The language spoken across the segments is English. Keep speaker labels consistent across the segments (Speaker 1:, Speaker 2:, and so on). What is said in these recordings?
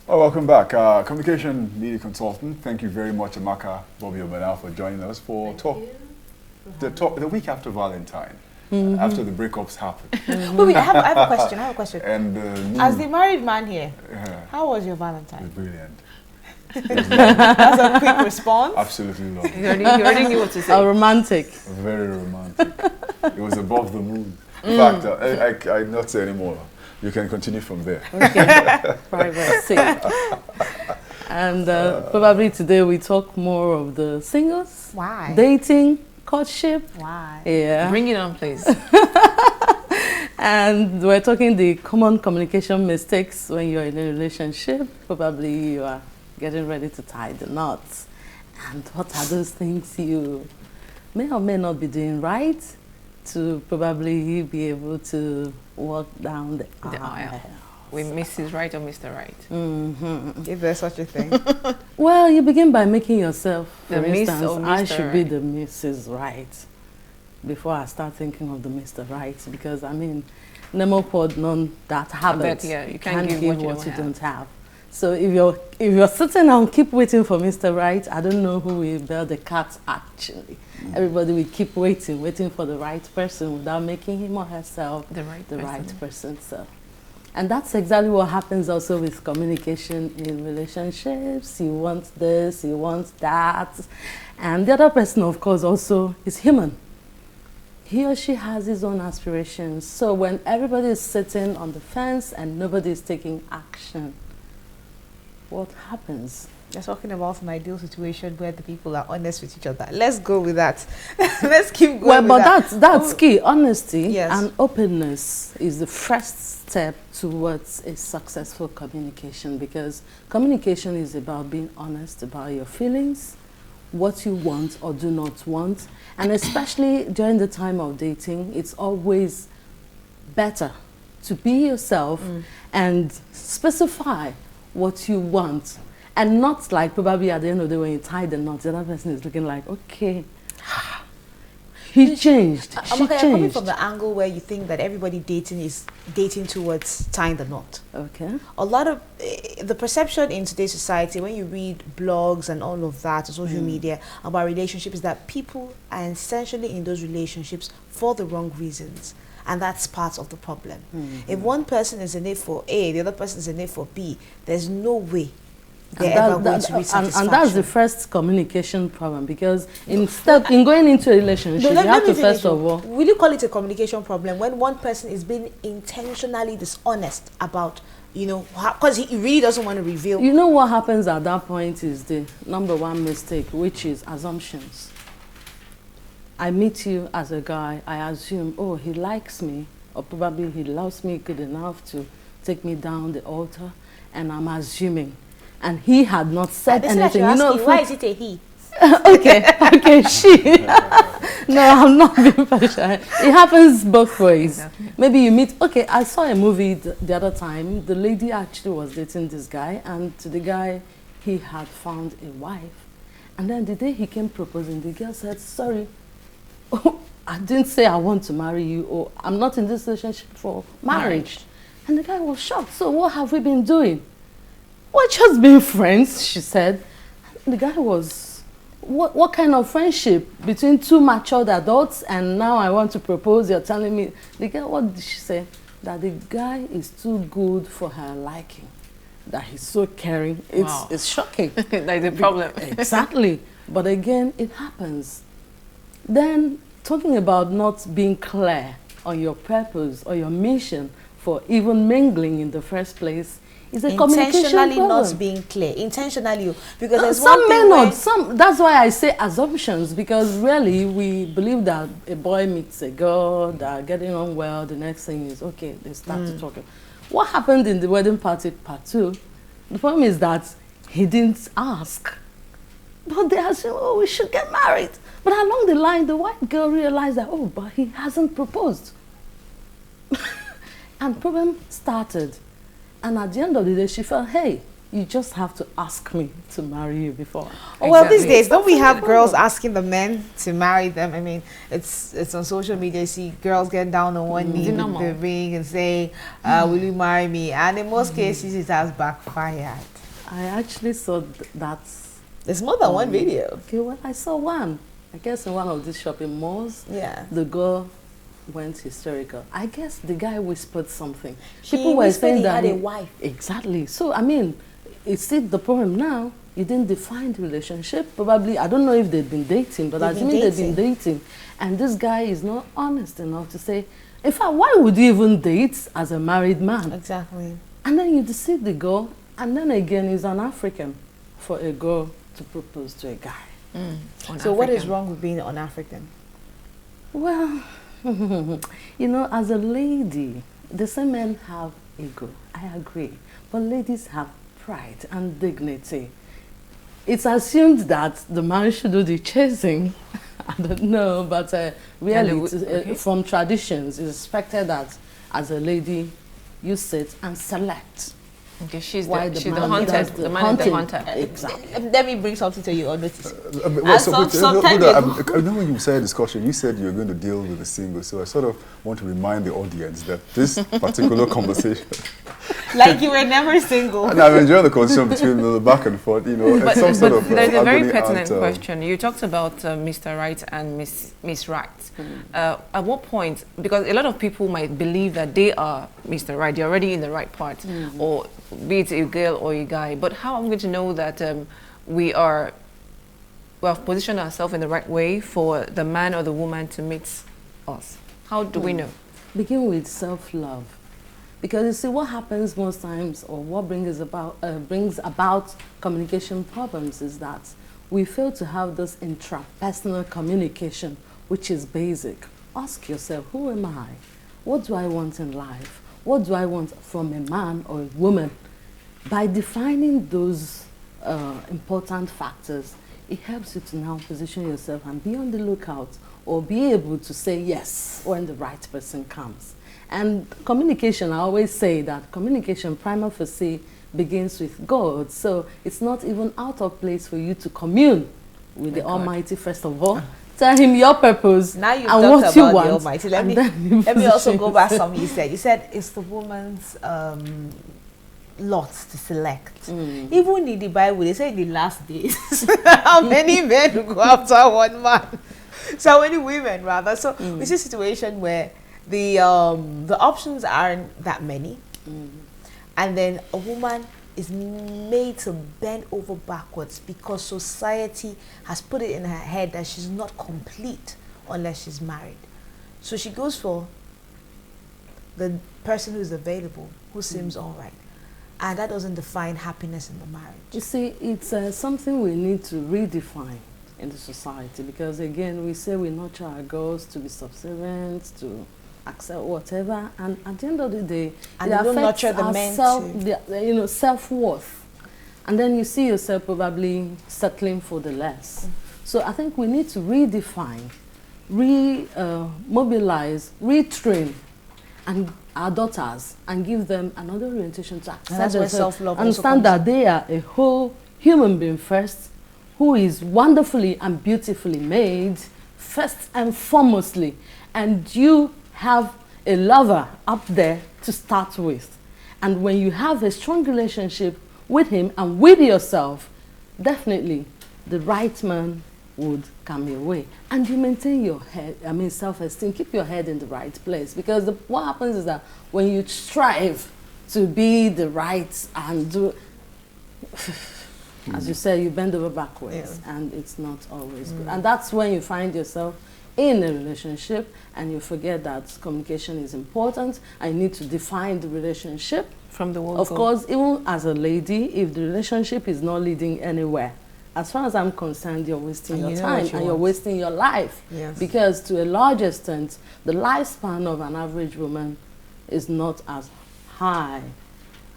Speaker 1: Well, welcome back. Communication media consultant. Thank you very much, Amaka Bobby-Umeano, for joining us for the week after Valentine, after the breakups happened.
Speaker 2: Wait, I have a question.
Speaker 1: And
Speaker 2: as the married man here, how was your Valentine?
Speaker 1: It was brilliant.
Speaker 2: That's a quick response.
Speaker 1: Absolutely lovely.
Speaker 3: You already knew what to say.
Speaker 4: Romantic.
Speaker 1: Very romantic. It was above the moon. In fact, I'm not say anymore. You can continue from there.
Speaker 4: Okay. Privacy. And probably today we talk more of the singles.
Speaker 2: Why?
Speaker 4: Dating, courtship.
Speaker 2: Why?
Speaker 4: Yeah.
Speaker 3: Bring it on, please.
Speaker 4: And we're talking the common communication mistakes when you're in a relationship. Probably you are getting ready to tie the knots. And what are those things you may or may not be doing right to probably be able to walk down the aisle?
Speaker 3: With Mrs. Right or Mr. Right?
Speaker 2: If there's such a thing.
Speaker 4: Well, you begin by making yourself, for
Speaker 3: The Miss
Speaker 4: instance,
Speaker 3: or
Speaker 4: I
Speaker 3: Mr.
Speaker 4: should be
Speaker 3: Right.
Speaker 4: the Mrs. Right before I start thinking of the Mr. Right, because I mean, Nemo pod none that habit.
Speaker 3: Yeah, you can't give what you
Speaker 4: don't have. So if you're sitting and keep waiting for Mr. Right, I don't know who will bear the cat actually. Everybody will keep waiting for the right person without making him or herself
Speaker 3: The right
Speaker 4: person. So, and that's exactly what happens also with communication in relationships. You want this, you want that, and the other person, of course, also is human. He or she has his own aspirations. So when everybody is sitting on the fence and nobody is taking action, what happens?
Speaker 2: You're talking about an ideal situation where the people are honest with each other. Let's go with that. Let's keep going.
Speaker 4: Well,
Speaker 2: with
Speaker 4: but
Speaker 2: that.
Speaker 4: that's key. Honesty
Speaker 2: Yes.
Speaker 4: and openness is the first step towards a successful communication, because communication is about being honest about your feelings, what you want or do not want, and especially during the time of dating, it's always better to be yourself and specify what you want, and not like probably at the end of the day when you tie the knot, the other person is looking like, okay, he changed, she
Speaker 2: Amaka, you're coming
Speaker 4: changed.
Speaker 2: from the angle where you think that everybody dating is dating towards tying the knot.
Speaker 4: Okay.
Speaker 2: A lot of the perception in today's society, when you read blogs and all of that, social media about relationships, is that people are essentially in those relationships for the wrong reasons. And that's part of the problem. If one person is in it for A, the other person is in it for B, there's no way they're ever going to reach satisfaction.
Speaker 4: And that's the first communication problem, because in going into a relationship, you have to first of all...
Speaker 2: Will you call it a communication problem when one person is being intentionally dishonest about, you know, because he really doesn't want to reveal?
Speaker 4: You know what happens at that point is the number one mistake, which is assumptions. I meet you as a guy, I assume, oh, he likes me, or probably he loves me good enough to take me down the altar, and I'm assuming. And he had not said anything. You know,
Speaker 2: why is it a he?
Speaker 4: okay, she. No, I'm not being partial. It happens both ways.
Speaker 3: Exactly.
Speaker 4: Maybe you meet, okay, I saw a movie the other time. The lady actually was dating this guy, and to the guy, he had found a wife. And then the day he came proposing, the girl said, sorry, I didn't say I want to marry you, or I'm not in this relationship for marriage. And the guy was shocked. So what have we been doing? We're just being friends, she said. The guy was, what kind of friendship between two matured adults, and now I want to propose, you're telling me. The girl, what did she say? That the guy is too good for her liking. That he's so caring. It's shocking.
Speaker 3: That's the problem.
Speaker 4: Exactly. But again, it happens. Then, talking about not being clear on your purpose or your mission for even mingling in the first place is a communication problem.
Speaker 2: Intentionally not being clear. Intentionally, because there's
Speaker 4: some
Speaker 2: one
Speaker 4: may
Speaker 2: thing
Speaker 4: not. Some. That's why I say assumptions, because really we believe that a boy meets a girl, that are getting on well. The next thing is okay. They start to talk. What happened in the wedding party part 2? The problem is that he didn't ask. But they assume, oh, we should get married. But along the line, the white girl realized that, oh, but he hasn't proposed. And problem started. And at the end of the day, she felt, hey, you just have to ask me to marry you before.
Speaker 2: Oh, well, these days, don't we have girls asking the men to marry them? I mean, it's on social media. You see girls getting down on one knee with the ring and saying, will you marry me? And in most cases, it has backfired.
Speaker 4: I actually saw that.
Speaker 2: There's more than one video.
Speaker 4: Okay, well, I saw one. I guess in one of these shopping malls.
Speaker 2: Yeah.
Speaker 4: The girl went hysterical. I guess the guy whispered something.
Speaker 2: People were saying that he had a wife.
Speaker 4: Exactly. So, I mean, it's it the problem now. You didn't define the relationship. Probably, I don't know if they've been dating, but assuming they've been dating. And this guy is not honest enough to say, in fact, why would you even date as a married man?
Speaker 2: Exactly.
Speaker 4: And then you deceive the girl, and then again, he's an African for a girl to propose to a guy.
Speaker 2: So what is wrong with being un-African?
Speaker 4: Well, you know, as a lady, the same men have ego. I agree. But ladies have pride and dignity. It's assumed that the man should do the chasing. I don't know, but really, from traditions, it's expected that as a lady, you sit and select.
Speaker 3: Okay, she's
Speaker 4: the
Speaker 3: hunter. The man is the hunter.
Speaker 4: Exactly.
Speaker 2: Let me bring something to you on notice.
Speaker 1: I know when you said discussion, you said you were going to deal with the single, so I sort of want to remind the audience that this particular conversation...
Speaker 2: Like you were never single.
Speaker 1: And I'm enjoying the conversation between the back and forth, you know.
Speaker 3: But,
Speaker 1: some sort of,
Speaker 3: there's a very pertinent question. You talked about Mr. Right and Miss Right. At what point, because a lot of people might believe that they are Mr. Right, they're already in the right part, or be it a girl or a guy, but how am I going to know that we have positioned ourselves in the right way for the man or the woman to meet us? How do we know?
Speaker 4: Begin with self-love. Because you see, what happens most times, or what brings about communication problems, is that we fail to have this intrapersonal communication, which is basic. Ask yourself, who am I? What do I want in life? What do I want from a man or a woman? By defining those important factors, it helps you to now position yourself and be on the lookout, or be able to say yes when the right person comes. And communication, I always say that communication prima facie begins with God. So it's not even out of place for you to commune with the Almighty first of all. Tell him your purpose
Speaker 2: now you've
Speaker 4: and
Speaker 2: talked
Speaker 4: what
Speaker 2: about
Speaker 4: you want.
Speaker 2: The Almighty. Let me also go back to something you said. You said it's the woman's lot to select. Even in the Bible, they say in the last days, how many men will go after one man? So many women, rather. So it's a situation where the options aren't that many, and then a woman is made to bend over backwards because society has put it in her head that she's not complete unless she's married. So she goes for the person who's available, who seems all right, and that doesn't define happiness in the marriage.
Speaker 4: You see, it's something we need to redefine in the society, because again, we say we nurture our girls to be subservient, to accept whatever, and at the end of the day,
Speaker 2: and
Speaker 4: it
Speaker 2: don't
Speaker 4: affects
Speaker 2: nurture the
Speaker 4: our
Speaker 2: men
Speaker 4: self-worth, and then you see yourself probably settling for the less. So I think we need to redefine, mobilize, retrain, and our daughters, and give them another orientation to accept
Speaker 2: that's where self-love
Speaker 4: understand that they are a whole human being first, who is wonderfully and beautifully made, first and foremostly, and you have a lover up there to start with. And when you have a strong relationship with him and with yourself, definitely the right man would come your way. And you maintain your head, self-esteem, keep your head in the right place. Because what happens is that when you strive to be the right and do, as you say, you bend over backwards, and it's not always good. And that's when you find yourself in a relationship and you forget that communication is important. I need to define the relationship
Speaker 3: from the word.
Speaker 4: Of course, even as a lady, if the relationship is not leading anywhere, as far as I'm concerned, you're wasting your time and you're wasting your life.
Speaker 2: Yes.
Speaker 4: Because to a large extent, the lifespan of an average woman is not as high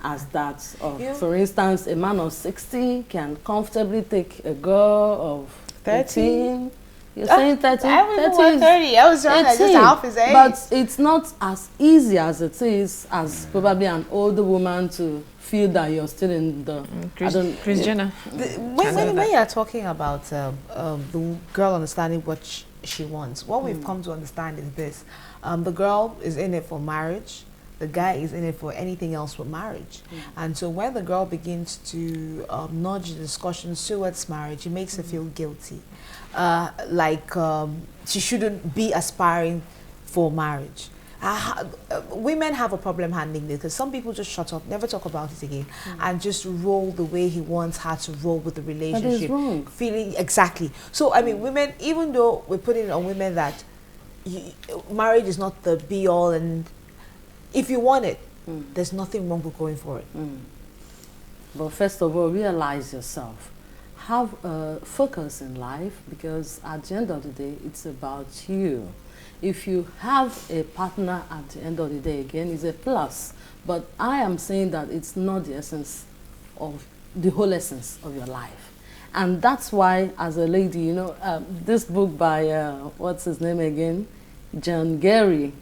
Speaker 4: as that of, for instance, a man of 60 can comfortably take a girl of 13. You're saying 30?
Speaker 2: I was 30. I was trying to just half his age.
Speaker 4: But it's not as easy as it is as probably an older woman to feel that you're still in the...
Speaker 3: Chris Jenner.
Speaker 2: When you're talking about the girl understanding what she wants, what we've come to understand is this. The girl is in it for marriage. the guy is in it for anything else but marriage. And so when the girl begins to nudge the discussion towards marriage, it makes her feel guilty. She shouldn't be aspiring for marriage. Women have a problem handling this because some people just shut up, never talk about it again, and just roll the way he wants her to roll with the relationship.
Speaker 4: That is wrong.
Speaker 2: Feeling exactly. So I mean, women, even though we're putting it on women that marriage is not the be all, and if you want it, there's nothing wrong with going for it.
Speaker 4: But first of all, realize yourself. Have a focus in life, because at the end of the day, it's about you. If you have a partner at the end of the day, again, it's a plus. But I am saying that it's not the essence of the whole essence of your life. And that's why, as a lady, you know, this book by, what's his name again? John Gary,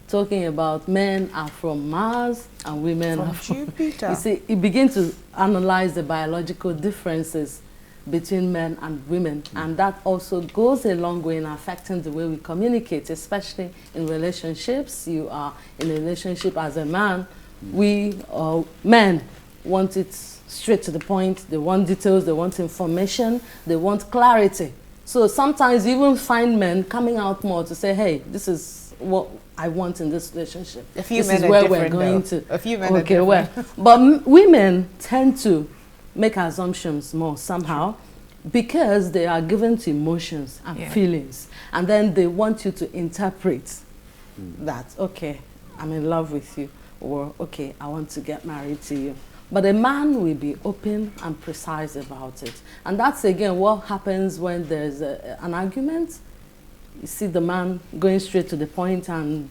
Speaker 4: talking about men are from Mars and women are from
Speaker 2: Jupiter.
Speaker 4: You see, he begins to analyze the biological differences between men and women, and that also goes a long way in affecting the way we communicate, especially in relationships. You are in a relationship as a man. We men want it straight to the point. They want details, they want information, they want clarity. So sometimes you even find men coming out more to say, hey, this is what I want in this relationship.
Speaker 2: A few
Speaker 4: this
Speaker 2: men
Speaker 4: is where
Speaker 2: are
Speaker 4: we're
Speaker 2: different,
Speaker 4: going
Speaker 2: though.
Speaker 4: to.
Speaker 2: A few men
Speaker 4: okay,
Speaker 2: are
Speaker 4: well,
Speaker 2: different.
Speaker 4: but women tend to make assumptions more somehow, because they are given to emotions and feelings, and then they want you to interpret that, okay, I'm in love with you, or okay, I want to get married to you. But a man will be open and precise about it. And that's again what happens when there's an argument. You see the man going straight to the point and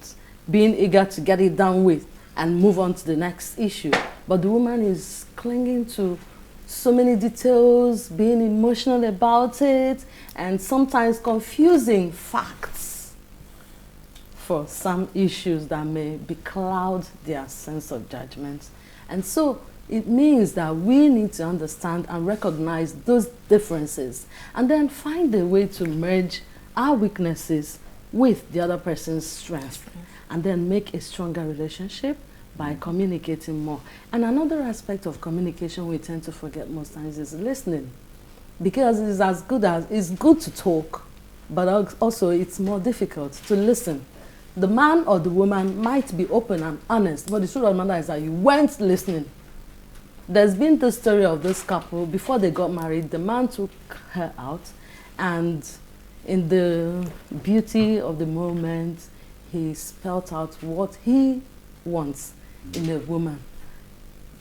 Speaker 4: being eager to get it done with and move on to the next issue. But the woman is clinging to so many details, being emotional about it, and sometimes confusing facts for some issues that may becloud their sense of judgment. And so it means that we need to understand and recognize those differences, and then find a way to merge our weaknesses with the other person's strength, and then make a stronger relationship by communicating more. And another aspect of communication we tend to forget most times is listening, because it's good to talk, but also it's more difficult to listen. The man or the woman might be open and honest, but the truth of the matter is that you weren't listening. There's been the story of this couple. Before they got married, the man took her out, and in the beauty of the moment, he spelt out what he wants in a woman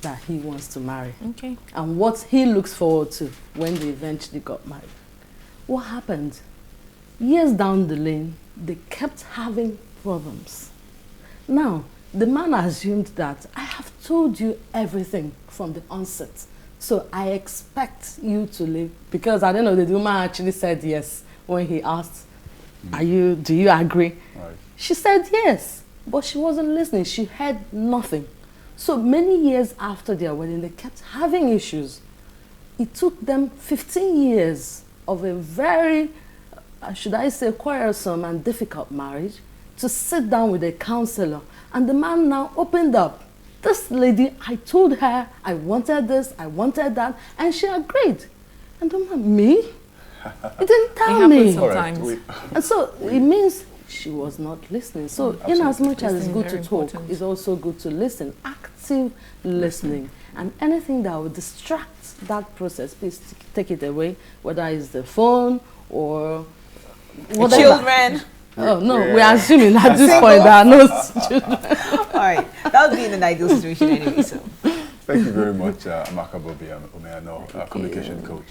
Speaker 4: that he wants to marry.
Speaker 3: Okay.
Speaker 4: And what he looks forward to when they eventually got married. What happened? Years down the lane, they kept having problems. Now, the man assumed that I have told you everything from the onset, so I expect you to leave. Because I don't know, the woman actually said yes when he asked, do you agree?
Speaker 1: Right.
Speaker 4: She said yes, but she wasn't listening. She heard nothing. So many years after their wedding, they kept having issues. It took them 15 years of a very, should I say, quarrelsome and difficult marriage to sit down with a counselor. And the man now opened up. This lady, I told her I wanted this, I wanted that, and she agreed. And the man, me? You didn't tell me.
Speaker 3: Sometimes.
Speaker 1: Right.
Speaker 4: And so it means she was not listening. So in as much as it's good to talk,
Speaker 3: important.
Speaker 4: it's also good to listen. Active listening. And anything that will distract that process, please take it away, whether it's the phone or whatever.
Speaker 2: Children.
Speaker 4: Oh, no,
Speaker 1: Yeah.
Speaker 4: we're assuming at this point there are no children.
Speaker 2: All right. That would be in an ideal situation anyway. So.
Speaker 1: Thank you very much, Amaka Bobby-Umeano, communication coach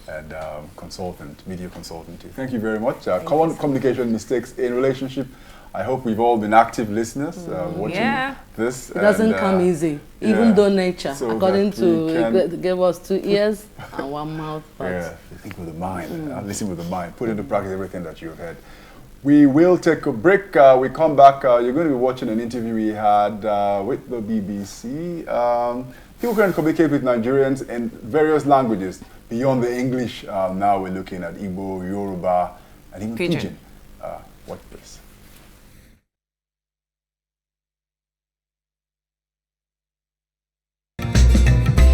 Speaker 1: and consultant, media consultant too. Thank you very much. Common communication mistakes in relationship. I hope we've all been active listeners watching this.
Speaker 4: It doesn't come easy, even though nature,
Speaker 1: So
Speaker 4: according
Speaker 1: that we
Speaker 4: to, gave us 2 ears and 1 mouth. But
Speaker 1: yeah, you think with the mind, listen with the mind, put into practice everything that you've heard. We will take a break. We come back. You're going to be watching an interview we had with the BBC. People can communicate with Nigerians in various languages beyond the English. Now we're looking at Igbo, Yoruba, and even Pidgin. What